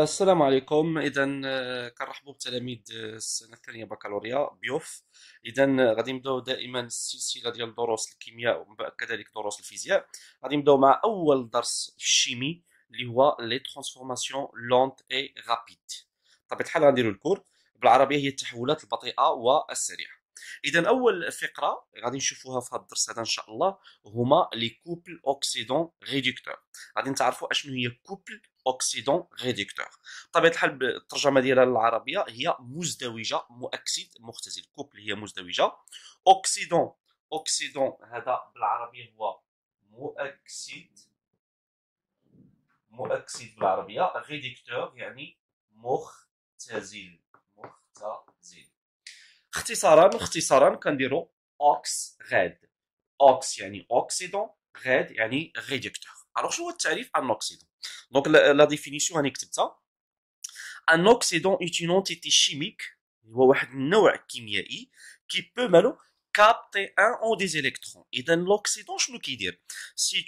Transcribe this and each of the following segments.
السلام عليكم. اذا كنرحبوا بتلاميذ السنه الثانيه بكالوريا بيوف. اذا غادي نبداو دائما السلسله ديال دروس الكيمياء وكذلك دروس الفيزياء. غادي نبداو مع اول درس في الشيمي اللي هو لي ترانسفورماسيون لونت اي رابيد. بطبيعه الحال غنديروا الكور بالعربيه، هي التحولات البطيئه والسريعه. اذا اول فقره غادي نشوفوها في هذا الدرس هذا ان شاء الله هما لي كوبل اوكسيدون ريدكتور. غادي نتعرفوا اشنو هي كوبل اوكسيدون ريدكتور. بطبيعه الحال الترجمه ديالها للعربيه هي مزدوجه مؤكسد مختزل. كوبل هي مزدوجه، اوكسيدون اوكسيدون هذا بالعربيه هو مؤكسد، مؤكسد بالعربيه. ريدكتور يعني مختزل، مختزل. اختصارا كنديروا اوكس غاد. اوكس يعني اوكسيدون، غاد يعني ريدكتور. الوغ شنو هو التعريف عن اوكسيدون؟ دونك لا ديفينيسيون راني كتبتها. ان اوكسيدون est une entité chimique، هو واحد النوع كيميائي كي بو مالو capter un ou des électrons. اذا الاوكسيدون شنو كيدير؟ سي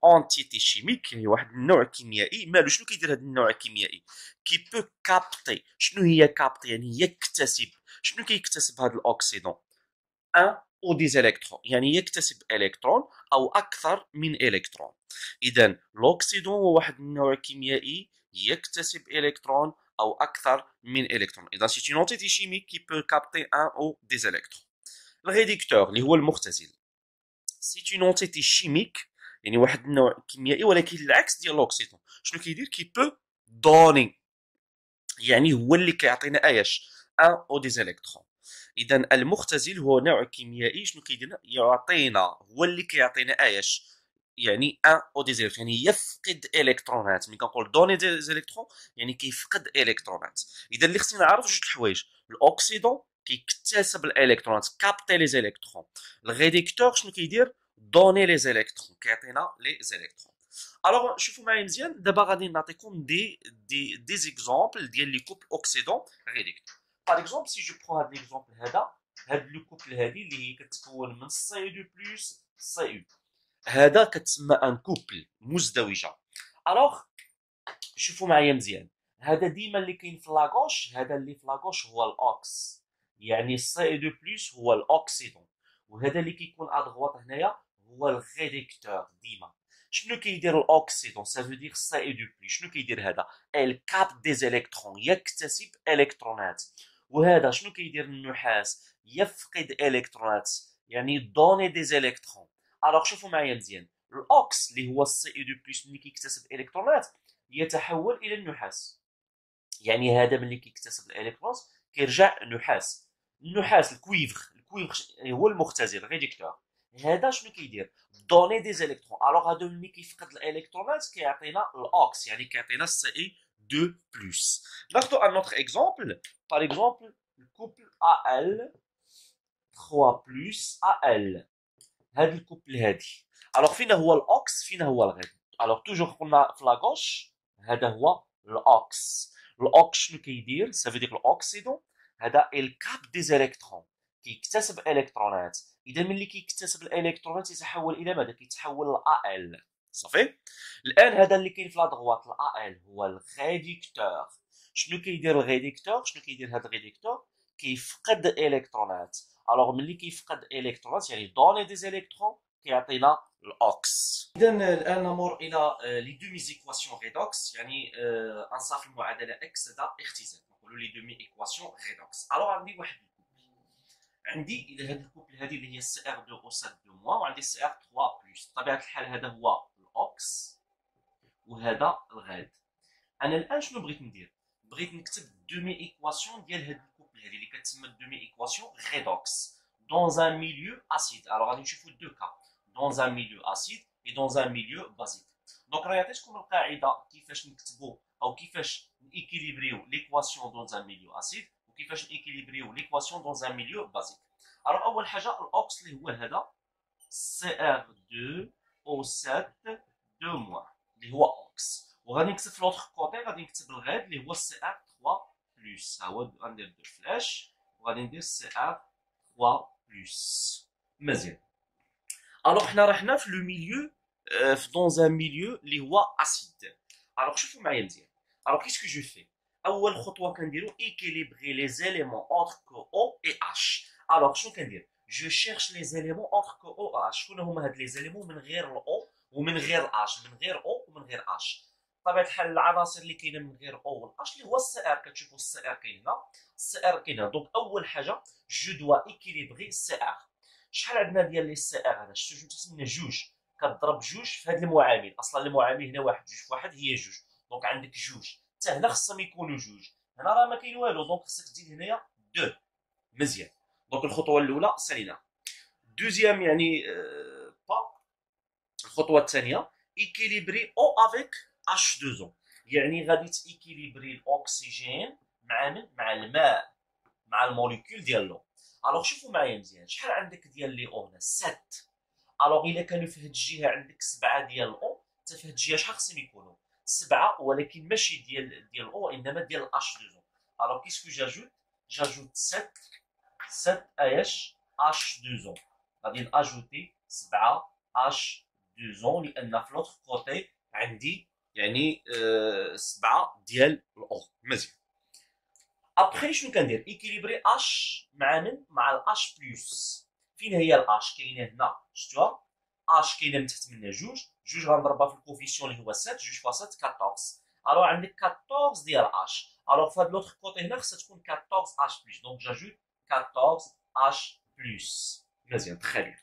اون انتيتي شيميك، يعني واحد النوع كيميائي. مالو شنو كيدير هذا النوع الكيميائي؟ كي بو كابتي. شنو هي كابتي؟ يعني يكتسب. شنو كيكتسب هذا الاوكسيدون؟ ان او دي الكترون، يعني يكتسب الكترون او اكثر من الكترون. اذا الاكسيدون هو واحد النوع كيميائي يكتسب الكترون او اكثر من الكترون. اذا سي اون انتيتي شيميك كي بو كابتي ان او دي الكترون. الريدكتور اللي هو المختزل، سي اون انتيتي شيميك يعني واحد النوع كيميائي ولكن العكس ديال الاكسيدون. شنو كيدير؟ كي بو دوني، يعني هو اللي كيعطينا اياش؟ ان او دي الكترون. اذا المختزل هو نوع كيميائي شنو كيدير؟ يعطينا، هو اللي كيعطينا اياش؟ يعني ان او دي الكترون، يعني يفقد الكترونات. ملي كنقول دوني دي الكترون يعني كيفقد الكترونات. اذا اللي خصنا نعرف جوج الحوايج: الاكسيدون كيكتسب الالكترونات، كابتي لي زيليكترون. الريدكتور شنو كيدير؟ دوني لي زيليكترون، كيعطينا لي زيليكترون. الوغ شوفوا معايا مزيان. دابا غادي نعطيكم دي زيكزامبل ديال لي كوبل اوكسيدون ريدكتور. باغ اكزومبل سي جو برون هاد ليكزومبل هذا، هاد لو كوبل هادي اللي هي كتكون من سي دو بلس سي او، هذا كتسمى ان كوبل مزدوجه. الوغ شوفوا معايا مزيان، هذا ديما اللي كاين في لاغوش، هذا اللي في لاغوش هو الاوكس، يعني سي دو بلس هو الاوكسيدون، وهذا اللي كيكون ادغوات هنايا هو الريدكتور ديما. شنو كيدير الاوكسيدون؟ سافو دير سي دو بلس. شنو كيدير هذا؟ ال كاب دي زيليكترون، يكتسب الكترونات. وهذا شنو كيدير النحاس؟ يفقد الكترونات، يعني دوني دي زيليكترون. الوغ شوفوا معايا مزيان، الاوكس اللي هو السي دو بلس ملي كيكتسب الكترونات يتحول الى النحاس، يعني هذا ملي كيكتسب الالكترونز كيرجع نحاس. النحاس الكويفر يعني هو المختزل ريدكتور. هذا شنو كيدير؟ دوني دي زيليكترون. الوغ هذا ملي كيفقد الالكترونات كيعطينا الاوكس، يعني كيعطينا سي اي 2 بلس. ناخذ ان اوتر اكزومبل، باغ اكزومبل الكوبل ال 3 بلس ال. هذا الكوبل هادي، الوغ فينا هو الاوكس فينا هو الغير؟ الوغ توجور قلنا في لاغوش هذا هو الاوكس. الاوكس شنو كيدير؟ سافو دير الاوكسيدون هذا الكاب دي زيليكترون، كيكتسب الكترونات. اذا ملي كيكتسب الالكترونات يتحول الى ماذا؟ كيتحول ل ال. صافي. الان هذا اللي كاين في لادغوات ال ال هو الريدكتور. شنو كيدير الريدكتور؟ شنو كيدير هذا الريدكتور؟ كيفقد الكترونات. الوغ ملي كيفقد الكترونات يعني دوني دي زيليكترون كيعطينا الاوكس. اذا الان نمر الى لي دومي زيكواسيون ريدوكس، يعني انصاف المعادله اكس زائد اختزال. نقولوا لي دومي ايكواسيون ريدوكس. الوغ عندي واحد الكوبل، عندي الى هذه الكوبل هذه اللي هي سي ار 2 او سي 2 موان، وعندي سي ار 3 بلس. بطبيعه الحال هذا هو الاوكس وهذا الغاد. انا الان شنو بغيت ندير؟ بغيت نكتب دومي ايكواسيون ديال هاد الكوبل هادي اللي كتسمى دومي ايكواسيون ريدوكس dans un milieu acide. Alors غادي نشوفوا دو كا، dans un milieu acide et dans un milieu basique. دونك راه عطيتكم القاعده كيفاش نكتبوا او كيفاش نيكيليبريو ليكواسيون dans un milieu acide وكيفاش نيكيليبريو ليكواسيون dans un milieu basique. alors اول حاجه الاوكس اللي هو هذا CR2O7 2 موان اللي هو اوكس، وغادي نكتب في لوتر كوتي غادي نكتب الغاد اللي هو سي ار 3 بلس. ها هو غندير دو فلاش وغادي ندير سي ار 3 بلس. مزيان. الوغ حنا رحنا في لو ميليو، في دون ان ميليو اللي هو اسيد. الوغ شوفوا معايا مزيان، Alors, qu'est-ce que je fais? أول خطوة كنديرو équilibrer les éléments entre KO et H. Alors, شنو كندير؟ Je cherche les éléments entre KO et H. شكون هما هاد les éléments من غير ال O ومن غير H، من غير O ومن غير H. بطبيعة الحال العناصر اللي كاينة من غير O وال H اللي هو السي ار، كتشوفوا السي ار كاين هنا، السي ار كاين هنا. دونك أول حاجة جو دوا équilibrer السي ار. شحال عندنا ديال لي سي ار هنا؟ شفتو تسمى جوج، كضرب جوج في هاد المعامل، أصلا المعامل هنا واحد، جوج في واحد هي جوج، دونك عندك جوج. حتى هنا خصهم يكونوا جوج، هنا راه ما كاين والو، دونك خصك تزيد هنايا دو. مزيان. دونك الخطوه الاولى سالينا. دوزيام يعني با. الخطوه الثانيه ايكيليبري او افيك اش 2 يعني غادي تيكيليبري الاكسجين مع من؟ مع الماء، مع الموليكول ديال لو. الوغ شوفوا معايا مزيان، شحال عندك ديال لي او هنا؟ 7. الوغ الا كانوا في هاد الجهه عندك 7 ديال الاو، حتى في هاد الجهه شحال خصهم يكونوا؟ 7، ولكن ماشي ديال او انما ديال اش 2. الوغ كيسكو جاجوت؟ جاجوت 7 اش 2. غادي ناجوتي 7 اش 2 لان في لوطخ كوتي عندي يعني 7 ديال الاو. مزيان. ابخي شنو كندير؟ ايكيليبري اش مع من؟ مع الاش بلس. فين هي الاش؟ كاينه هنا، شفتوها؟ اش كاينه من تحت منها جوج، جوج غنضربها في الكوفيسيون اللي هو 7، جوج فوا 7 14. الوغ عندك 14 ديال اش. الوغ في هاد لوطخ كوتي هنا خصها تكون 14 اش بلس، دونك جاجوت 14 اش بلس. مزيان، تخي بيان.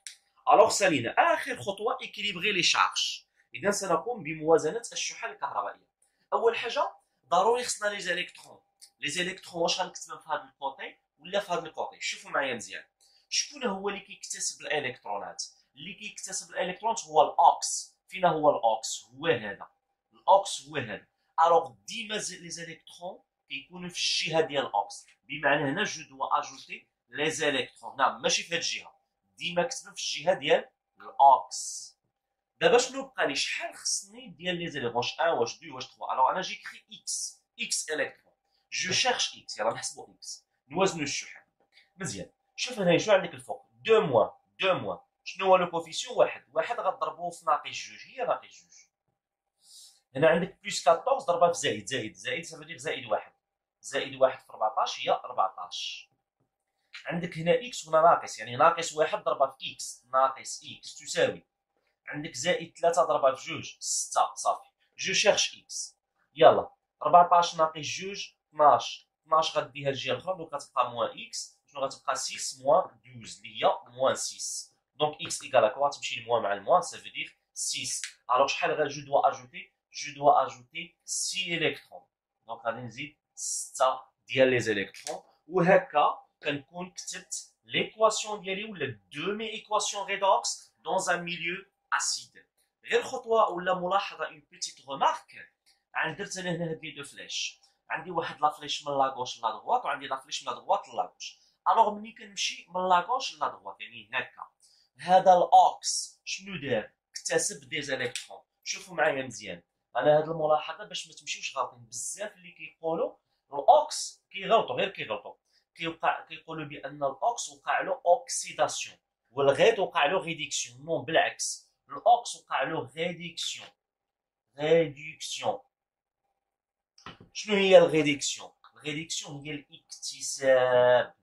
الوغ سالينا اخر خطوه ايكيليبري لي شارج. اذا سنقوم بموازنه الشحن الكهربائيه. اول حاجه ضروري خصنا لي زيليكترون. لي زيليكترون واش غنكتبهم في هذا الكوتي ولا في هذا الكوتي؟ شوفوا معايا مزيان. شكون هو اللي كيكتسب الالكترونات؟ اللي كيكتسب الالكترونات هو الاوكس. فينا هو الاوكس؟ هو هذا الاوكس، هو هذا. الوغ ديما لي زيليكترون كيكونوا في الجهه ديال الاوكس، بمعنى هنا جو دوا اجوتي لي زيليكترون. نعم، ماشي في هذه الجهه، ديما كتبهم في الجهه ديال الاوكس. دابا شنو بقى لي؟ شحال خصني ديال لي زيليكترون؟ واش 1 واش 2 واش 3؟ الوغ انا جي كري اكس الكترون. جو شيرش اكس، يلا نحسبوا اكس، نوازنوا الشحن. مزيان. شوف هنا شنو عندك الفوق؟ 2 موان 2 موان. شنو هو لو كوفيسيون؟ واحد غضربوه في ناقص جوج، هي ناقص جوج. هنا عندك بلس 14 ضربها في زائد سافا زائد واحد. زائد واحد في 14 هي 14. عندك هنا اكس وهنا ناقص، يعني ناقص واحد ضربها في اكس، ناقص اكس تساوي عندك زائد 3 ضربها في جوج 6. صافي. جو شيرش اكس. يلا 14 ناقص جوج 12. 12 غديها الجهه الاخرى، دونك غتبقى موان اكس. شنو غتبقى؟ 6 موان 12 اللي هي موان 6. دونك اكس ايكال كوا تمشي الموان مع الموان، سافو دير 6. الوغ شحال جو دوا اجوتي؟ جو دوا اجوتي 6 الكترون. دونك غادي نزيد 6 ديال لي زيليكترون. وهكا كنكون كتبت ليكواسيون ديالي ولا دومي ايكواسيون ريدوكس دون ان ميليو اسيد. غير خطوه ولا ملاحظه، اون بيتيت ريمارك. درت انا هنا هاد لي دو فلاش، عندي واحد لا فليش من لا غوش لا دغوات، وعندي لا فليش من لا دغوات لا غوش. الوغ ملي كنمشي من لا غوش لا دغوات يعني هكا، هذا الاوكس شنو دار؟ اكتسب دي زيليكترون. شوفوا معايا مزيان، انا هاد الملاحظه باش ما تمشيوش غلطين. بزاف اللي كيقولوا الاوكس كيغلطوا، غير كيغلطوا. كيقولوا بان الاوكس وقع له اوكسيداسيون، والغيد وقع له ريديكسيون. نو، بالعكس، الاوكس وقع له ريديكسيون. ريديكسيون. شنو هي الريديكسيون؟ الريديكسيون هي الاكتساب،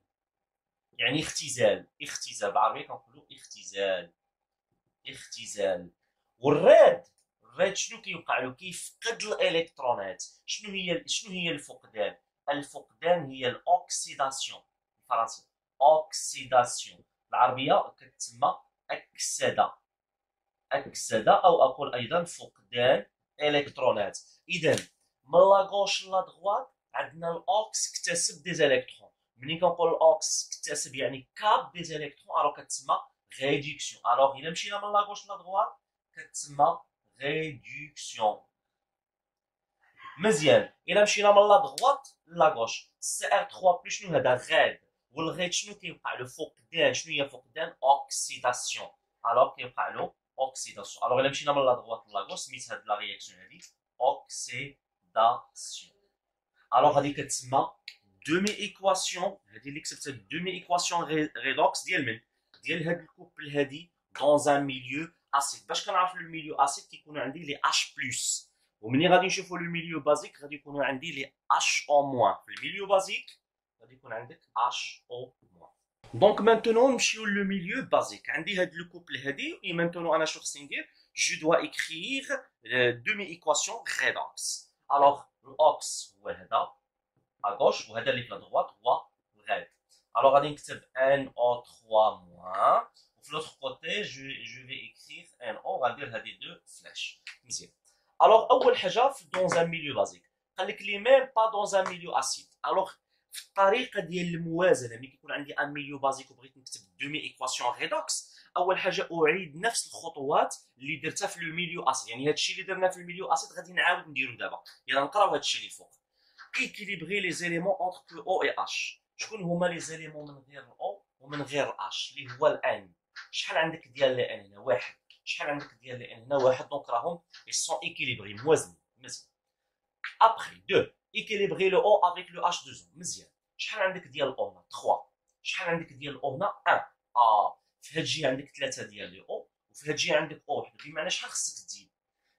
يعني اختزال. اختزال بالعربيه كنقولوا اختزال. اختزال. والراد، الراد شنو كيوقع له؟ كيفقد الالكترونات. شنو هي الفقدان؟ الفقدان هي الاوكسيداسيون. بالفرنسيه اوكسيداسيون، العربيه كتسمى اكسده. اكسده، او اقول ايضا فقدان الكترونات. اذا من لا غوش لا دغوات عندنا الاوكس اكتسب دي زيليكترون. ملي كنقول الاوكس اكتسب يعني كاب دي زيليكترون، الوغ كتسمى ريدكسيون. الوغ الا مشينا من لا غوش لا دغوات كتسمى ريدكسيون. مزيان. الا مشينا من لا دغوات لا غوش، سي ار 3 بلس شنو هذا؟ غاد. والغيد شنو كيوقع له؟ فقدان. شنو هي فقدان؟ اوكسيداسيون. الوغ كيوقع له اوكسيداسيون. الوغ الا مشينا من لا دغوات لا غوش سميت هاد لا رياكسيون هادي اوكسيداسيون. الوغ هادي كتسمى دومي ايكواسيون. هادي اللي كتبتها دومي ايكواسيون ريدوكس ديال من؟ ديال هاد الكوبل هادي دون ان ميليو اسيد. باش كنعرف الميليو اسيد؟ كيكونوا عندي لي اش بلس. ومني غادي نشوفوا لو ميليو بازيك غادي يكونوا عندي لي اش او موان. في الميليو بازيك غادي يكون عندك اش او موان. دونك مانتونون نمشيو لو ميليو بازيك. عندي هاد لو كوبل هادي اي مانتونون انا شنو خصني ندير؟ جو دوا اكريغ دومي ايكواسيون ريدوكس. الوغ الاوكس هو هذا à gauche وهذا اللي في droite هو غاد. Alors غادي نكتب NO3 moins وفي l'autre côté je vais écrire NO غندير هذه دو فلاش. مزيان. Alors اول حاجه dans un milieu basique قال لك لي ميم با dans un milieu acide. Alors في الطريقه ديال الموازنه ملي كيكون عندي ان ميليو بازيك وبغيت نكتب دومي ايكواسيون ريدوكس، اول حاجه اعيد نفس الخطوات اللي درتها في لو ميليو اسيد. يعني هذا الشيء اللي درنا في الميليو اسيد غادي نعاود نديرو دابا. يلا نقراو هذا الشيء اللي فوق. équilibrer les éléments entre O et H. شكون هما لي زيليمون من غير O ومن غير H اللي هو الان؟ شحال عندك ديال الان هنا؟ واحد. شحال عندك ديال الان هنا؟ واحد. دونك راهم ils sont équilibrés موازنين. مزيان. Après 2 équilibrer le O avec le H2O. مزيان. شحال عندك ديال O هنا؟ 3. شحال عندك ديال O هنا؟ 1. في هاد الجهه عندك 3 ديال لي O وفي هاد الجهه عندك O وحده. بمعنى شحال خصك تزيد؟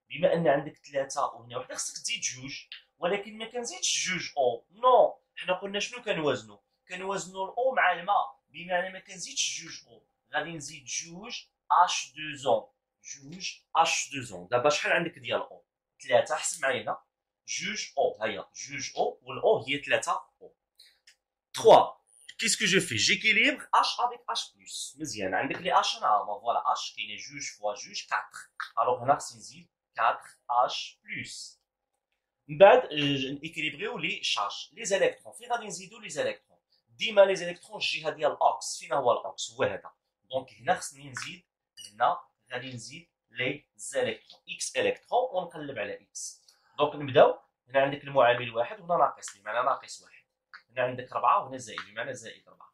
بما ان عندك 3 وهنا وحده خصك تزيد جوج. ولكن ما كنزيدش جوج او نو. حنا قلنا شنو كنوازنوا؟ كنوازنوا الاو مع الماء. بمعنى ما كنزيدش جوج او، غادي نزيد جوج اش 2 زون. جوج اش 2 زون. دابا شحال عندك ديال او؟ 3. حسب معايا هنا جوج او. ها هي جوج او والاو هي 3 او. 3 qu'est-ce que je fais? J'équilibre H avec H plus. مزيان. عندك لي اش هنا فوالا H كاينه جوج فوا جوج 4. الوغ هنا خصني نزيد 4 H plus. من بعد نيكيليبريو لي شارج لي زيليكترون. فين غادي نزيدو لي زيليكترون؟ ديما لي زيليكترون الجهه ديال الاكس. فين هو الاكس؟ هو هذا. دونك هنا خصني نزيد، هنا غادي نزيد لي زيليكترون اكس الكترون ونقلب على اكس. دونك نبداو. هنا عندك المعامل واحد وهنا ناقص بمعنى ناقص واحد. هنا عندك 4 وهنا زائد بمعنى زائد 4.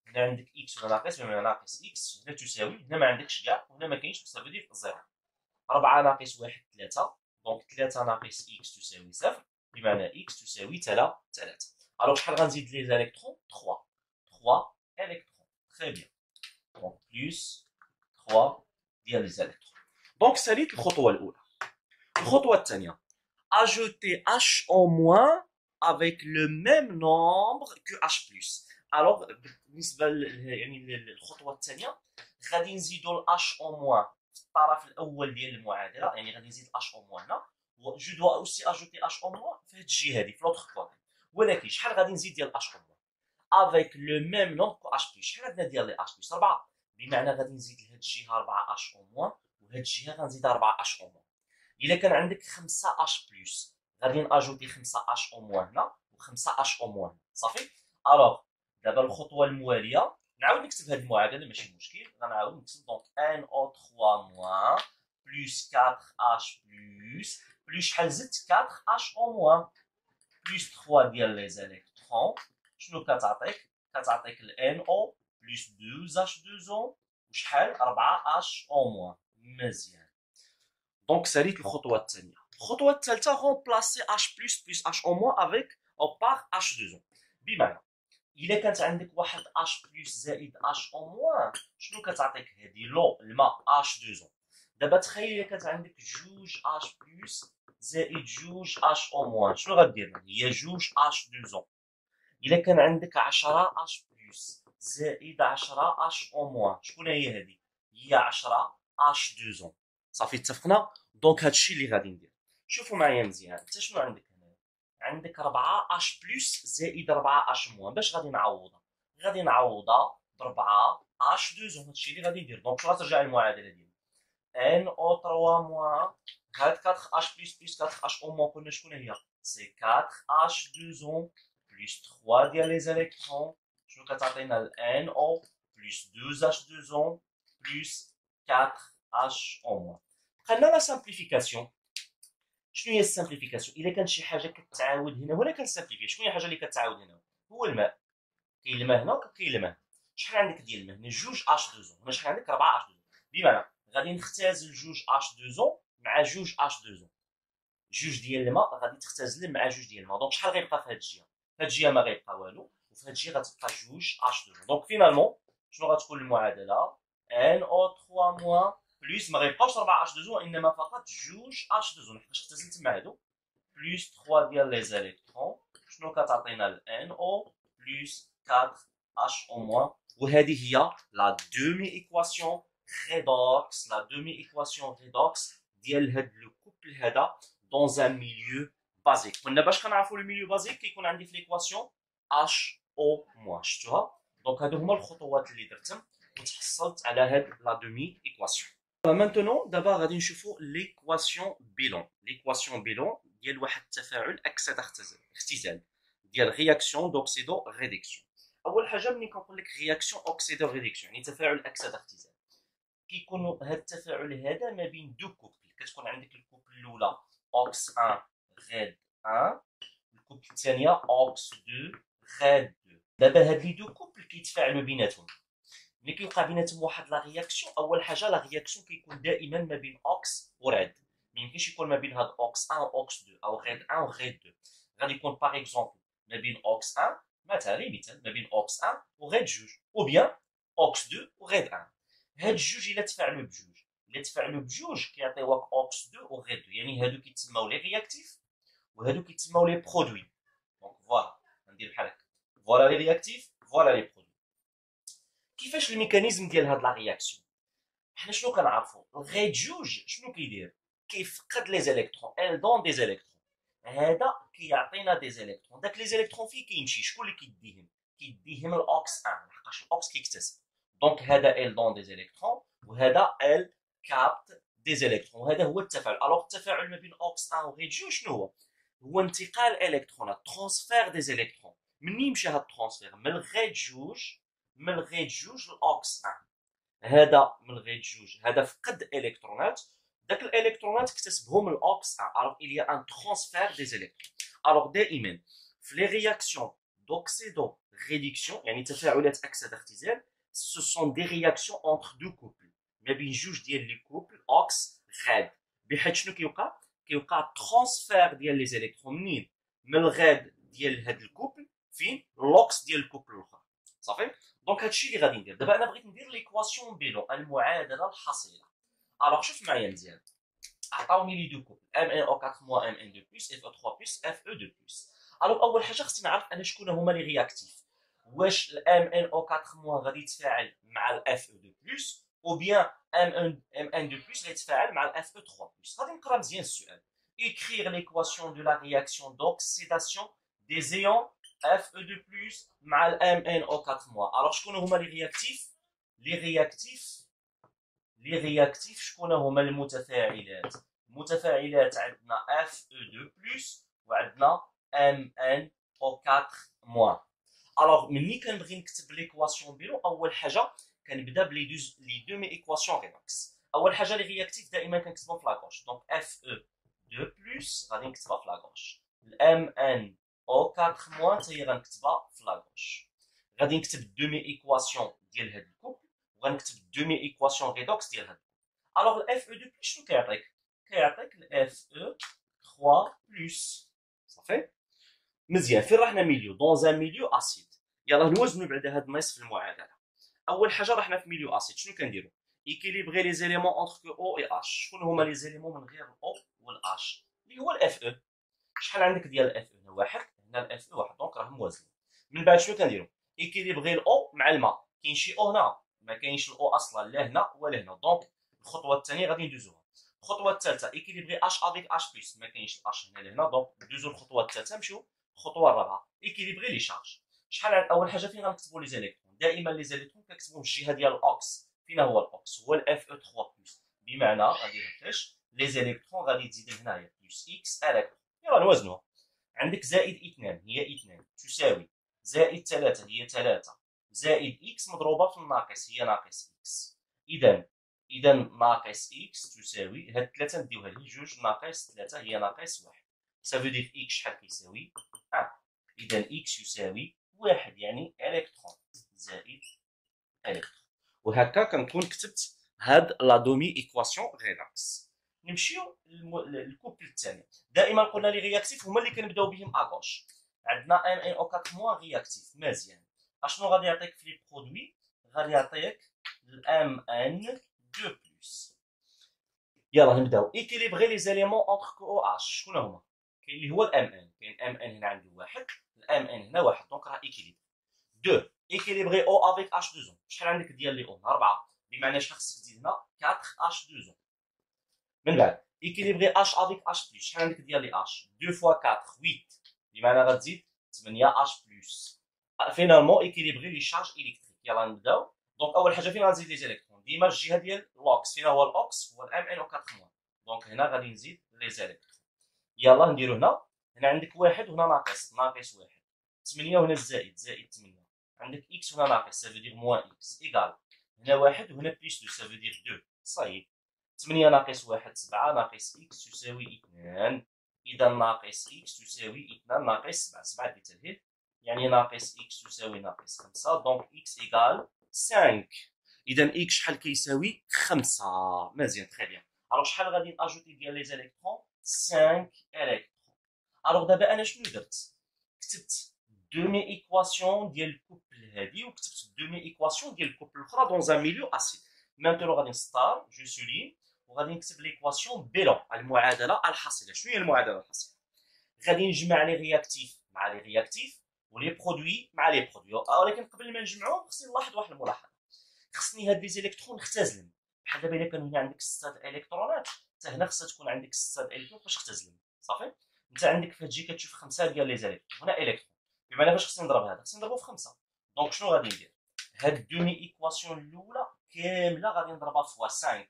هنا عندك اكس وهنا ناقص بمعنى ناقص اكس. هنا تساوي، هنا ما عندكش كاع وهنا ما كاينش بصافي دير زيرو. 4 ناقص 1 3. دونك 3 ناقص اكس تساوي 0 بمعنى اكس تساوي 3. الوغ شحال غنزيد لي زالكترون؟ 3. 3 الكترون. تري بيان. دونك بلس 3 ديال لي زالكترون. دونك ساليت الخطوه الاولى. الخطوه الثانيه ajouter H en moins avec le même nombre que H plus. الوغ بالنسبه يعني الخطوه الثانيه غادي نزيدوا ال H en moins في الطرف الاول ديال المعادله. يعني غادي نزيد H en moins هنا. جو دوا اوسي اجوتي H en moins في هاد الجهه هادي في لوطخ كوتي. ولكن شحال غادي نزيد ديال H en moins افيك لو ميم نومبر كو H بلس؟ شحال عندنا ديال لي H بلس؟ 4. بمعنى غادي نزيد لهاد الجهه 4 H en moins وهاد الجهه غنزيد 4 H en moins. الا كان عندك 5 H بلس غادي ناجوتي 5 H en moins هنا و5 H en moins. صافي. الوغ دابا الخطوه المواليه نعاود نكتب هاد المعادله ماشي مشكل. غنعاود نكتب دونك NO3 moins بلس 4 H بلس بلس شحال زدت 4 H en moins بلس 3 ديال لي زيليكترون. شنو كتعطيك؟ كتعطيك ال NO بلس 2 H 2 زون وشحال 4 H en moins. مزيان. دونك ساليت الخطوه الثانيه. الخطوه الثالثه remplacer H plus H en moins avec او بار H 2 زون. بمعنى الا كانت عندك واحد H بلس زائد H en moins شنو كتعطيك؟ هذه لو الماء H 2 زون. دابا تخيل الا كانت عندك جوج H بلس زائد جوج H en moins شنو غدير؟ هي جوج H 2 زون. الا كان عندك 10 H بلس زائد 10 H en moins شكون هي هذه؟ هي 10 H 2 زون. صافي اتفقنا. دونك هادشي اللي غادي ندير. شوفوا معايا مزيان. انت شنو عندك هنا؟ عندك 4 H بلس زائد 4 H moins. باش غادي نعوضها؟ غادي نعوضها ب 4 H 2 زون. هادشي اللي غادي ندير. دونك شنو غترجع المعادله ديالي؟ NO3 moins هاد 4 H plus 4 H au moins قلنا شكون هي؟ سي 4 H 2 زون بلس 3 ديال لي زيليكترون. شنو كتعطينا؟ ال NO بلس 2 H 2 زون بلس 4 H au moins. بقى لا سامبليفيكاسيون. شنو هي السامبليفيكاسيون؟ الا كانت شي حاجه كتعاود هنا ولا كنسامبليفي. شنو هي الحاجه اللي كتعاود هنا؟ هو الماء. كاين الماء هنا وكاين الماء. شحال عندك ديال الماء؟ هنا جوج H 2 زون. هنا شحال عندك؟ 4 H 2 زون. بمعنى غادي نختزل جوج H 2 زون مع جوج H 2 زون. جوج ديال الماء غادي تختزل مع جوج ديال الماء. دونك شحال غيبقى في هاد الجهه؟ في هاد الجهه ما غيبقى والو وفي هاد الجهه غتبقى جوج H 2 زون. دونك فينالمون شنو غتكون المعادله؟ NO3 moins بلس ما غيبقاوش 4 اش 2 وانما فقط 2 اش 2 حيتاش اختزلت مع هادو بلس 3 ديال لي زاليكترون شنو كتعطينا الان او بلس 4 اش او موان وهذه هي لا دومي ايكواسيون ريدوكس لا دومي ايكواسيون ريدوكس ديال هاد لو كوبل هذا دون ان ميليو بازيك. قلنا باش كنعرفوا لو ميليو بازيك كيكون عندي في ليكواسيون اش او موان شفتوها. دونك هادو هما الخطوات اللي درتهم وتحصلت على هاد لا دومي ايكواسيون. maintenant دابا غادي نشوفوا ليكواسيون بيلون. ليكواسيون بيلون ديال واحد التفاعل اكسده اختزال ديال رياكسيون دوكسيدو ريدكسيون. اول حاجه ملي كنقول لك رياكسيون اوكسيدو ريدكسيون يعني تفاعل اكسده اختزال كيكون هذا التفاعل هذا ما بين دو كوبل. كتكون عندك الكوبل الاولى اوكس 1 غيد 1 الكوبل الثانيه اوكس 2 غيد 2. دابا هاد لي دو كوبل كيتفاعلوا بيناتهم. ملي كيوقع بيناتهم واحد لا رياكسيون اول حاجه لا رياكسيون كيكون دائما ما بين اوكس وريد. ما يمكنش يكون ما بين هاد اوكس 1 واوكس 2 او غيد 1 وغيد 2. غادي يكون باغ اكزومبل ما بين اوكس 1 مثال ما بين اوكس 1 وغيد 2 او بيان اوكس 2 وغيد 1. هاد الجوج الا تفاعلوا بجوج الا تفاعلوا بجوج كيعطيوك اوكس 2 وغيد 2 يعني هادو كيتسموا لي رياكتيف وهادو كيتسموا لي برودوي. دونك فوالا ندير بحال هكا فوالا لي رياكتيف فوالا لي برودوي. كيفاش الميكانيزم ديال هاد لا رياكسيون؟ حنا شنو كنعرفوا الغيد جوج شنو كيدير كيفقد لي زيليكترون ال دون دي زيليكترون. هذا كيعطينا دي زيليكترون. داك لي زيليكترون فين كيمشي شكون اللي كيديهم؟ كيديهم الاوكس 1 لحقاش الاوكس كيكتسب. دونك هذا ال دون دي زيليكترون وهذا ال كابت دي زيليكترون وهذا هو التفاعل. الوغ التفاعل ما بين اوكس 1 وغيد جوج شنو هو؟ هو انتقال الكترونات ترانسفير دي زيليكترون. منين يمشي هذا الترانسفير؟ من الغيد جوج للاوكس 1. هذا من غير جوج هذا فقد الكترونات داك الالكترونات اكتسبهم الاوكس 1. الوغ il y a un transfert des électrons. الوغ دائما في لي رياكسيون دوكسيدو ريدكسيون يعني تفاعلات اكسده اختزال ce sont des réactions entre deux couples ما بين جوج ديال لي كوبل اوكس غاد بحيث شنو كيوقع ترانسفير ديال لي زيليكترون منين من الغاد ديال هاد الكوبل فين الاوكس ديال الكوبل الاخر صافي. دونك هادشي اللي غادي ندير دابا. انا بغيت ندير ليكواسيون بيلون المعادله الحاصله. الوغ شوف معايا مزيان عطاوني لي دو كوبل ام ان او 4 موان ام ان 2 بلس اف او 3 بلس اف او 2 بلس. الوغ اول حاجه خصني نعرف انا شكون هما لي رياكتيف. واش الام ان او 4 موان غادي يتفاعل مع الاف او 2 بلس او بيان ام ان 2 بلس غيتفاعل مع الاف او 3 بلس. غادي نقرا مزيان السؤال. écrire l'équation de la réaction d'oxydation des ions Fe2+ مع ال MnO4-. alors شكون هما لي رياكتيف؟ لي رياكتيف شكون هما المتفاعلات؟ المتفاعلات عندنا Fe2+ وعندنا MnO4-. alors ملي كنبغي نكتب ليكواسيون بيلون اول حاجه كنبدا بلي دومي ايكواسيون ريدوكس. اول حاجه لي رياكتيف دائما كنكتبهم في لاكوش. دونك Fe2+ غادي نكتبها في لاكوش. الMn او 4 موان حتى هي غنكتبها في لاكوش. غادي نكتب الدومي ايكواسيون ديال هاد الكوبل وغنكتب الدومي ايكواسيون ريدوكس ديال هاد الكوبل. الوغ الاف او 2 بلس شنو كيعطيك؟ كيعطيك الاف او 3 بلس صافي مزيان. فين راحنا ميليو دون زان ميليو اسيد. يلاه نوزنوا بعدا هاد النص في المعادله. اول حاجه رحنا في ميليو اسيد شنو كنديروا؟ ايكيليبري لي زيليمون اونتر او اي اش. شكون هما لي زيليمون من غير الاو والاش اللي هو الاف او. شحال عندك ديال الاف او؟ هنا واحد هنا الاف او واحد دونك راه موازنين. من بعد شنو كنديروا؟ ايكيليبري الاو مع الماء. كاين شي او هنا ما كاينش الاو اصلا لا هنا ولا هنا دونك الخطوه الثانيه غادي ندوزوها. الخطوه الثالثه ايكيليبري اش افيك اش بلس ما كاينش الاش هنا لهنا دونك ندوزو الخطوه الثالثه نمشيو الخطوه الرابعه ايكيليبري لي شارج. شحال اول حاجه فين غنكتبوا لي زيليكترون؟ دائما لي زيليكترون كنكتبوهم في الجهه ديال الاوكس. فين هو الاوكس؟ هو الاف او 3 بلس بمعنى غادي نحتاج لي زيليكترون غادي تزيد هنايا بلس اكس الكترون. يلا نوازنوها. عندك زائد 2 هي 2 تساوي زائد 3 هي 3 زائد اكس مضروبه في الناقص هي ناقص اكس. اذا ناقص اكس تساوي هاد 3 نديوها لجوج ناقص 3 هي ناقص 1. سافو دير اكس شحال كيساوي 1. اذا اكس يساوي 1 يعني الكترون زائد الكترون. وهكا كنكون كتبت هاد لا دومي ايكواسيون ريدوكس. نمشيو للكوبل الثاني. دائما قلنا لي رياكتيف هما اللي كنبداو بهم اغوش. عندنا ام ان او 4 موان رياكتيف مزيان. اشنو غادي يعطيك في لي برودوي؟ غادي يعطيك الام ان 2 بلس يلا نبداو ايكيليبري لي زاليمون اونتر كو او اش. شكون هما؟ كاين اللي هو الام ان، كاين ام ان هنا عنده واحد، الام ان هنا واحد، دونك راه ايكيليبري. دو ايكيليبري او افيك اش 2 شحال عندك ديال لي او؟ 4، بمعنى اش خاصك تزيد هنا 4 اش 2. من بعد ايكيليبري اش افيك اش بلس، شحال عندك ديال لي اش؟ 2 فوا 4 8، بمعنى غتزيد 8 اش بلس. فينالمون ايكيليبري لي شارج الكتريك. يلا نبداو. دونك اول حاجه فين غنزيد لي زيليكترون؟ ديما الجهه ديال الاوكس. فين هو الاوكس؟ هو الام ان او 4 موان. دونك هنا غادي نزيد لي زيليكترون. يلا نديرو هنا. هنا عندك واحد وهنا ناقص، ناقص واحد. 8 وهنا الزائد، زائد 8. عندك اكس وهنا ناقص، سافو دير موان اكس ايكال. هنا واحد وهنا بليس 2، سافو دير 2. صايب. 8 ناقص 1 7، ناقص اكس تساوي 2. اذا ناقص اكس تساوي 2 ناقص 7، 7 ديال التلهيل، يعني ناقص اكس تساوي ناقص 5. دونك اكس ايكال 5. اذا اكس شحال كيساوي؟ 5. مزيان، تري بيان. الوغ شحال غادي ناجوتي ديال لي زيليكترون؟ 5 الكترون. الوغ دابا انا شنو درت؟ كتبت دومي ايكواسيون ديال الكوبل هادي، وكتبت دومي ايكواسيون ديال الكوبل الاخرى دون ان ميليو اسيد. مانتونو غادي نستار جو سولين وغادي نكتب ليكواسيون بيلون، المعادله الحاصله. شنو هي المعادله الحاصله؟ غادي نجمع لي رياكتيف مع لي رياكتيف ولي برودوي مع لي برودوي، ولكن قبل ما نجمعهم خصني نلاحظ واحد الملاحظه. خصني هاد لي زيليكترون نختزلهم. بحال دابا الا كانوا هنا عندك 6 الكترونات، حتى هنا خصها تكون عندك 6 الكترون باش تختزلهم. صافي. انت عندك فتجي كتشوف 5 ديال لي زيليكترون، هنا الكترون، بمعنى فاش خصني نضرب هذا؟ خصني نضربو في 5. دونك شنو غادي ندير؟ هاد الدومي ايكواسيون الاولى كامله غادي نضربها فوا 5.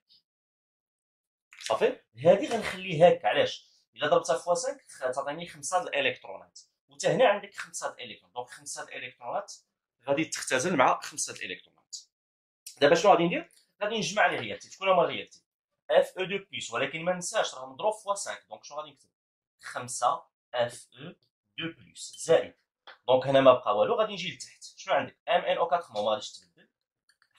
صافي. هادي غنخليها هكا. علاش؟ الا ضربتها فوا 5 تعطيني 5 الالكترونات، وتا هنا عندك 5 الكترون، دونك 5 الالكترونات غادي تختزل مع 5 الالكترونات. دابا شنو غادي ندير؟ غادي نجمع لي رياكتيف. شكون هما الرياكتيف؟ اف او 2 بلس، ولكن ما ننساش راه مضروب فوا 5. دونك شنو غادي نكتب؟ 5 اف او 2 بلس زائد. دونك هنا ما بقى والو، غادي نجي لتحت. شنو عندك؟ ام ان او 4 ما غاديش تبدل،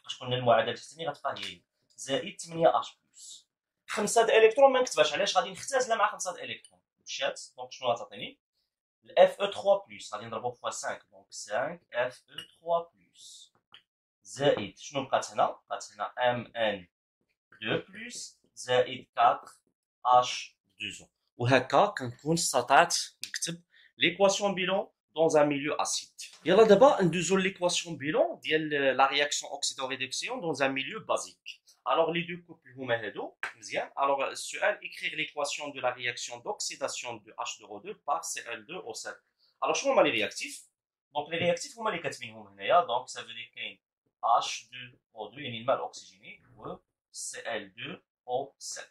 حيت قلنا المعادله الثانيه غتبقى هي زائد 8 اش بلس. 5 الكترون ما نكتبهاش، علاش؟ غادي نختزلها مع 5 الكترون. مشات. دونك شنو غتعطيني؟ الاف او 3 بلس غادي نضربو فوا 5، دونك 5 اف او 3 بلس زائد. شنو بقات هنا؟ بقات هنا ام ان 2 بلس زائد 4 اش 2. وهكا كنكون استطعت نكتب ليكواسيون بيلون دون ان ميليو اسيد. يلا دابا ندوزو ليكواسيون بيلون ديال لا رياكسيون اوكسيدو ريدكسيون دون ان ميليو بازيك. الوغ لي دو كوبل هما هادو. مزيان. الوغ السؤال écrire l'équation de la réaction d'oxydation de H2O2 par Cl2O7. الوغ شنو هما لي رياكتيف؟ دونك لي رياكتيف هما اللي كاتبينهم هنايا. دونك سافو دير كاين H2O2 يعني الماء الاكسجيني و Cl2O7.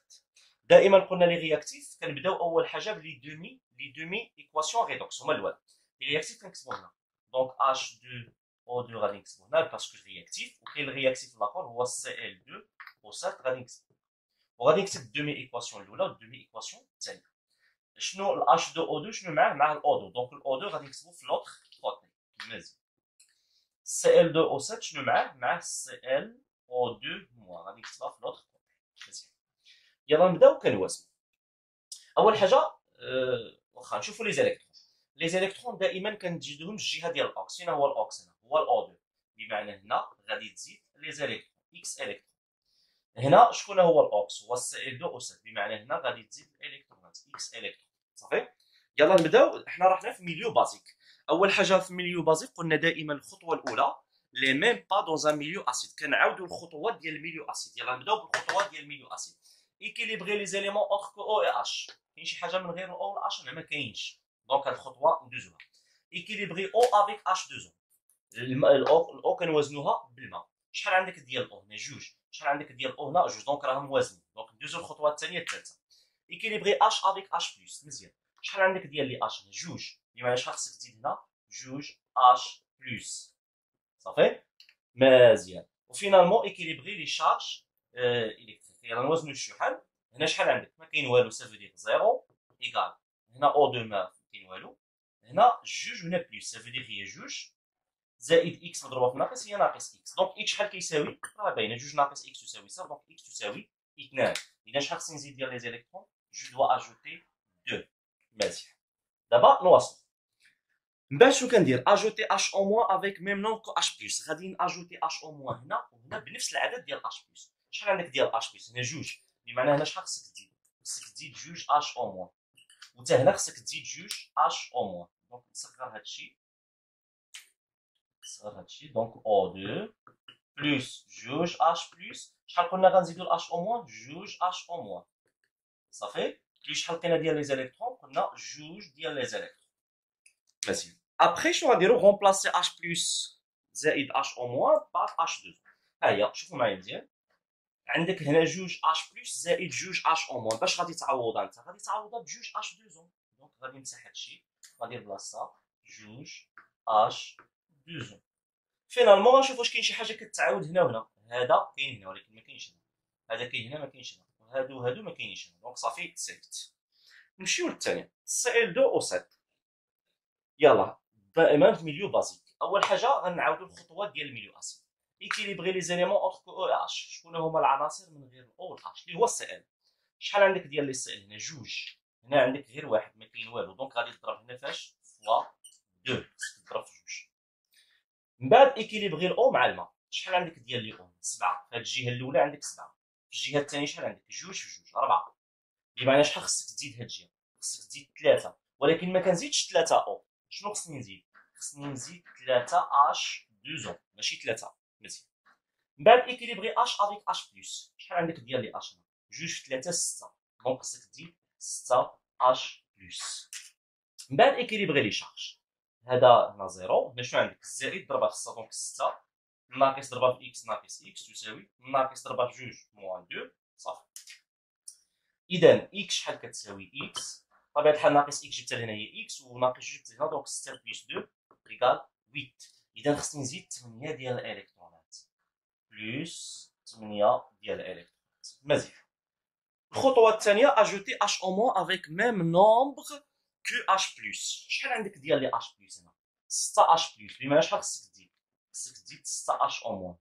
دائما قلنا لي رياكتيف كنبداو اول حاجه بلي دومي ايكواسيون ريدوكس. هما الاول لي رياكتيف كنكتبو هنا. دونك H2O2 غادي نكتبو هنا باسكو رياكتيف، وكاين الرياكتيف الاخر هو Cl2O7 غادي نكتبو، وغادي نكتب الدومي ايكواسيون الاولى والدومي ايكواسيون الثانيه. شنو ال H2O2 شنو معاه؟ مع الاو 2. دونك الاو 2 غادي نكتبو في لوطخ كوتي. مزيان. Cl2O7 شنو معاه؟ مع Cl2 موان، غادي نكتبها في لوطخ كوتي. مزيان. يلا نبداو كنواسمو. اول حاجه واخا نشوفوا لي زيليكترون. لي زيليكترون دائما كنجدوهم الجهه ديال الاوكس. فين هو الاوكس؟ هنا هو الاو 2، بمعنى هنا غادي تزيد لي زيليكترون اكس الكترون. هنا شكون هو الاوكس؟ هو Cl2O7، بمعنى هنا غادي تزيد الالكترونات اكس الكترون. صافي. يلا نبداو. حنا رحنا في ميليو بازيك. اول حاجه في ميليو بازيك قلنا دائما الخطوه الاولى لي ميم با دون ان ميليو اسيد. كنعاودوا الخطوات ديال الميليو اسيد. يلا نبداو بالخطوات ديال الميليو اسيد. ايكيليبري لي زيليمون اونتر كو او اي اش. كاين شي حاجه من غير الاو ولا اش؟ ما كاينش. دونك هاد الخطوه ندوزوها. ايكيليبري او افيك اش 2. الاو كنوازنوها بالماء. شحال عندك ديال او؟ هنا جوج. شحال عندك ديال او؟ هنا جوج. دونك راهم موازنين. دونك ندوزو الخطوه الثانيه الثالثه. ايكيليبري اش افيك اش بلس. مزيان. شحال عندك ديال لي اش؟ هنا جوج، بمعنى شحال خصك تزيد هنا؟ جوج اش بلس. صافي. مزيان. وفينالمون ايكيليبري لي شارج الكتريك. يلا نوازنو الشحن. هنا شحال عندك؟ ما كاين والو، سافو دير زيرو ايكال. هنا او 2 ما كاين والو. هنا جوج وهنا بلس، سافو دير هي جوج زائد اكس مضروبه في ناقص هي ناقص اكس. دونك اكس شحال كيساوي؟ راه باينه، جوج ناقص اكس تساوي صفر. دونك اكس تساوي 2. اذا شحال خصني نزيد ديال لي زيليكترون؟ جو دوا اجوتي 2. مزيان. دابا نواصلو. من بعد شنو كندير؟ اجوتي اش او موان افيك ميم نوم كو اش بلس. غادي ناجوتي اش او موان هنا وهنا بنفس العدد ديال اش بلس. شحال عندك ديال اش بلس؟ هنا جوج، بمعنى هنا شحال خصك تزيد؟ خصك تزيد جوج اش او موان، وتا هنا خصك تزيد جوج اش او موان. دونك نصغر هادشي، نصغر هادشي. دونك او 2 بلس جوج اش بلس شحال كنا غنزيدو الاش او موان؟ جوج اش او موان. صافي. بلس شحال لقينا ديال لي زيليكترون؟ قلنا جوج ديال لي زيليكترون. مزيان. ابخي شنو غنديرو؟ رومبلاسي اش بلس زائد اش او موان بار اش 2. ها هي، شوفوا معايا مزيان. عندك هنا جوج اش بلس زائد جوج اش او موان. باش غادي تعوضها انت؟ غادي تعوضها بجوج اش 2. دونك غادي نمسح هادشي، غادي بلاصه جوج اش 2. فينالمون غنشوف واش كاين شي حاجه كتعاود هنا وهنا. هذا كاين هنا ولكن ما كاينش هنا، هذا كاين هنا ما كاينش هنا، وهادو ما كاينينش هنا. دونك صافي تسالت. نمشيو للثانيه، سي ال 2 او 7. يلا دائما في ميليو بازيك. اول حاجه غنعاودو الخطوات ديال الميليو اسيد. ايكيليبري لي زيليمون اونتر او و اش. شكون هما العناصر من غير الاو والاش اللي هو السي ال؟ شحال عندك ديال لي سي ال؟ هنا جوج، هنا عندك غير واحد ما كاين والو. دونك غادي تضرب هنا فاش؟ فوا 2، خصك تضرب في جوج. من بعد ايكيليبري الاو مع الماء. شحال عندك ديال لي او؟ 7. في هاد الجهه الاولى عندك 7، في الجهه الثانيه شحال عندك؟ جوج في جوج 4. بمعنى شحال خصك تزيد هاد الجهه؟ خصك تزيد 3. ولكن ما كنزيدش 3 او. شنو خصني نزيد؟ خصني نزيد 3 اش 2 ماشي 3. مزيان. من بعد ايكيليبري اش افيك اش بلس. شحال عندك ديال لي اش؟ جوج في 3 6. دونك خصك تزيد 6 اش بلس. من بعد ايكيليبري لي شارج. هذا هنا 0، هنا شنو عندك؟ الزائد ضربها في 6. دونك 6 ناقص ضربها في اكس ناقص اكس تساوي ناقص ضربها في جوج موان 2. صافي. اذا اكس شحال كتساوي؟ اكس بطبيعه الحال ناقص اكس جبتها لهنا هي اكس، وناقص جوج جبت هنا. دونك 6 بلس 2 ايكال 8. اذا خصني نزيد 8 ديال الالكترونات بلس 8 ديال الالكترونات. مزيان. الخطوه الثانيه، اجوتي اش او موان افيك ميم نومبر كو اش بلس. شحال عندك ديال لي اش بلس هنا؟ 6 اش بلس. بمعنى شحال خصك تزيد؟ خصك تزيد 6 اش او موان.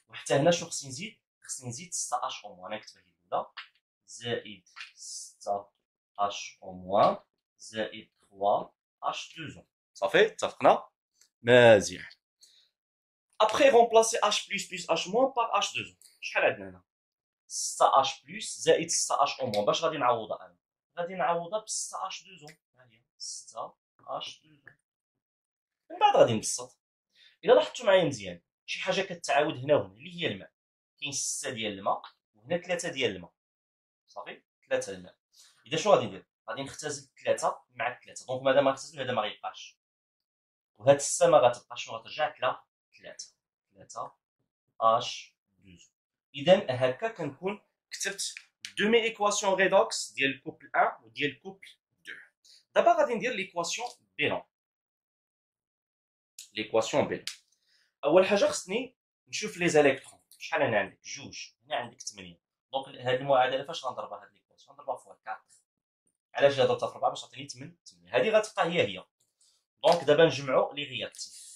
وحتى هنا شنو خصني نزيد؟ خصني نزيد 6 اش او موان. انا كتبها لي الاولى زائد 6 اش او موان زائد 3 اش 2. صافي اتفقنا؟ مزيان. ابخي رومبلاسي اش بلس بلس اش موان بار اش 2. شحال عندنا هنا؟ 6 اش بلس زائد 6 اش او موان. باش غادي نعوضها انا؟ غادي نعوضها ب 6 اش 2. ها هي 6 اش 2. من بعد غادي نبسط. الا لاحظتوا معايا مزيان، شي حاجه كتعاود هنا وهنا اللي هي الماء. كاين 6 ديال الماء وهنا 3 ديال الماء. صافي 3 الماء. اذا شنو غادي ندير؟ غادي نختزل 3 مع 3. دونك مادام غنختزل هذا ما غيبقاش، وهاد 6 ما غتبقى. شنو غترجع؟ 3 3 اش 2. اذا هكا كنكون كتبت دومي ايكواسيون ريدوكس ديال الكوبل 1 وديال الكوبل 2. دابا غادي ندير ليكواسيون بيلون. ليكواسيون بيلون، اول حاجه خصني نشوف لي زاليكترون. شحال انا عندك؟ جوج. هنا عندك 8. دونك هذه المعادله فاش غنضربها؟ هذه ليكواسيون غنضربها فوا 4. علاش ضربتها في 4؟ باش تعطيني 8. هذه غتبقى هي. دونك دابا نجمعوا لي رياكتيف.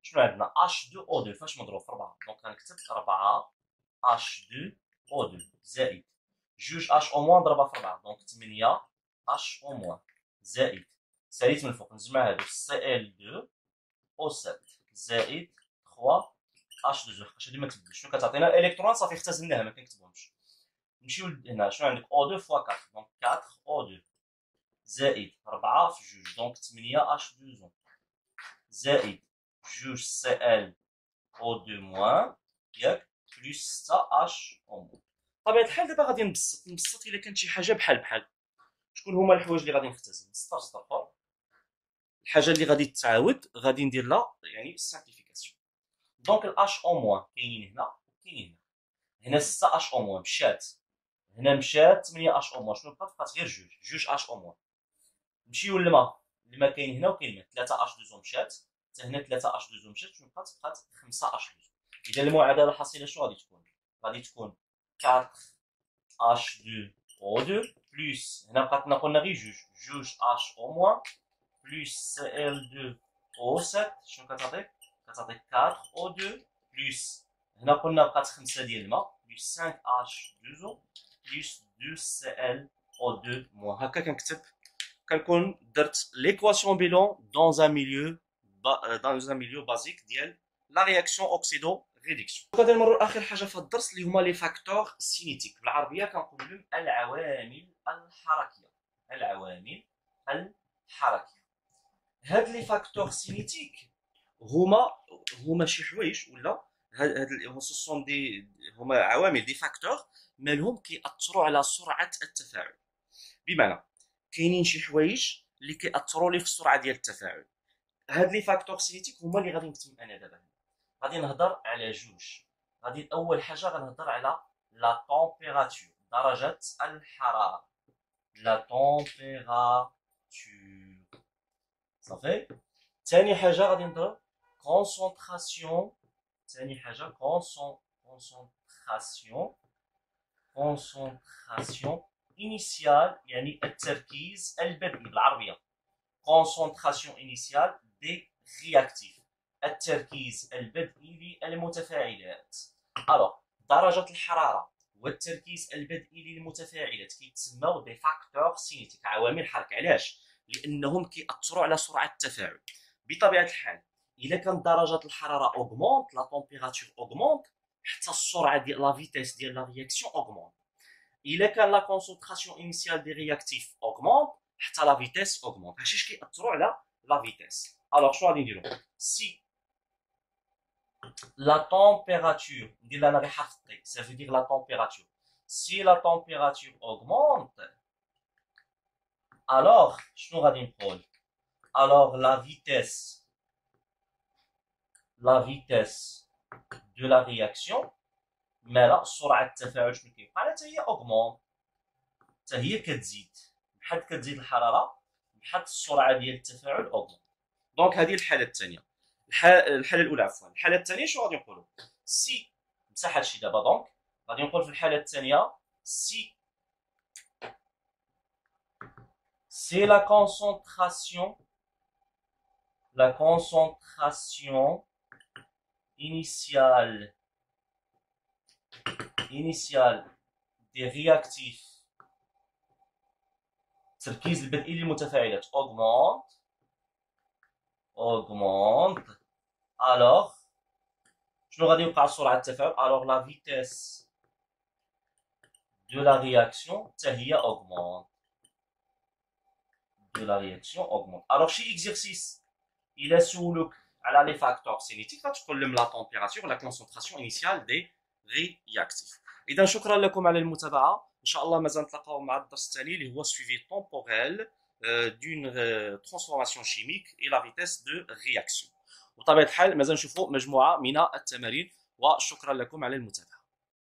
شنو عندنا؟ H2O2 فاش مضروب في 4. دونك غنكتب 4 H2O2 زائد جوج H او موان ضربها في 4. دونك 8 H او موان زائد ساليت من فوق نجمع هادو Cl2O7 زائد 3 H2. حقاش هادي ما تبدلش. شنو كتعطينا؟ الالكترون صافي اختزلناها ما كنكتبوهمش. نمشيو هنا. شنو عندك؟ O2 فوا 4. دونك 4 O2 زائد 4 في جوج. دونك 8 H2 زائد جوج Cl O2 موان ياك بلس 6 H او موان. بطبيعة الحال دابا غادي نبسط الا كانت شي حاجة بحال. شكون هما الحوايج اللي غادي نختزل؟ نستغفر. الحاجة اللي غادي تتعاود غادي ندير لها يعني سامبليفيكاسيون. دونك الH او موان كاينين هنا وكاينين هنا. 6 H او موان مشات هنا، مشات 8 H او موان. شنو بقات غير جوج H او موان. نمشيو للماء. الماء كاين هنا وكاين هنا. 3 H2 مشات حتى هنا 3 H2 مشات. شنو بقات 5 H2. اذا المعادله الحاصله شنو غادي تكون؟ غادي تكون 4 H2O2 بلس هنا بقاتنا قلنا غير جوج H او موان بلس Cl2O7. شنو كتعطيك؟ كتعطيك 4 O2 بلس هنا قلنا بقات 5 ديال الماء بلس 5 H2 بلس 2 Cl2 موان. هكا كنكتب كنكون درت l'équation bilan dans un milieu basique ديال la réaction oxydo ريدكسيون. غادي نمروا لاخر حاجه في هذا الدرس اللي هما لي فاكتور سينيتيك، بالعربيه كنقولوا لهم العوامل الحركيه. العوامل الحركيه. هاد لي فاكتور سينيتيك هما شي حوايج ولا هاد سوسون دي هما عوامل دي فاكتور مالهم كيأثروا على سرعه التفاعل. بمعنى كاينين شي حوايج اللي كيأثروا لي في السرعه ديال التفاعل. هاد لي فاكتور سينيتيك هما اللي غادي نكتب انا دابا. غادي نهضر على جوج. غادي اول حاجه غنهضر على لا طومبيراتور، درجه الحراره. لا طومبيراتور صافي. ثاني حاجه غادي نهضر كونسونطراسيون. ثاني حاجه كونسونطراسيون انيسيال، يعني التركيز البدئي بالعربيه. كونسونطراسيون انيسيال دي رياكتيف، التركيز البدئي للمتفاعلات. الوغ درجه الحراره والتركيز البدئي للمتفاعلات كيتسموا دي فاكتور سينيتيك، عوامل حركه. علاش؟ لانهم كيأثروا على سرعه التفاعل. بطبيعه الحال الا كانت درجه الحراره اوغمونت، لا طومبيراتور اوغمونت، حتى السرعه ديال لا فيتيس ديال لا رياكسيون اوغمونت. الا كان لا كونسونطراسيون انيسيال دي رياكتيف اوغمونت، حتى لا فيتيس اوغمونت. هادشي كيأثروا على لا فيتيس. الوغ شنو غادي نديرو؟ سي la température, ندير لها غير حرف T, ça veut dire la température. Si la température augmente, alors شنو غادي نقول؟ alors la vitesse de la réaction، مالا سرعة التفاعل شنو كيبقى؟ حتى هي augmente، حتى هي كتزيد. بحال كتزيد الحرارة بحال السرعة ديال التفاعل augmente. دونك هذه الحالة الثانية. الحالة الأولى عفوا. الحالة الثانية شنو غادي نقولوا؟ سي مسح هادشي دابا. دونك غادي نقول في الحالة الثانية سي سي لا concentration initiale des réactifs، التركيز البدئي للمتفاعلات augmente، alors شنو غادي يوقع سرعة التفاعل؟ alors la vitesse de la réaction حتى هي augmente. alors شي اكزرسيس الى سولوك على لي فاكتور سينيتيك غتقول لهم لا طومبيراتور لا كونسونطراسيون انيسيال دي رياكتيف. اذا شكرا لكم على المتابعه. ان شاء الله مازال نتلاقاو مع الدرس التالي اللي هو سويفي طومبوريل دون ترانسفورماسيون شيميك اي لا فيتيس دو رياكسيون. وبطبيعه الحال مازال نشوفوا مجموعه من التمارين. وشكرا لكم على المتابعه.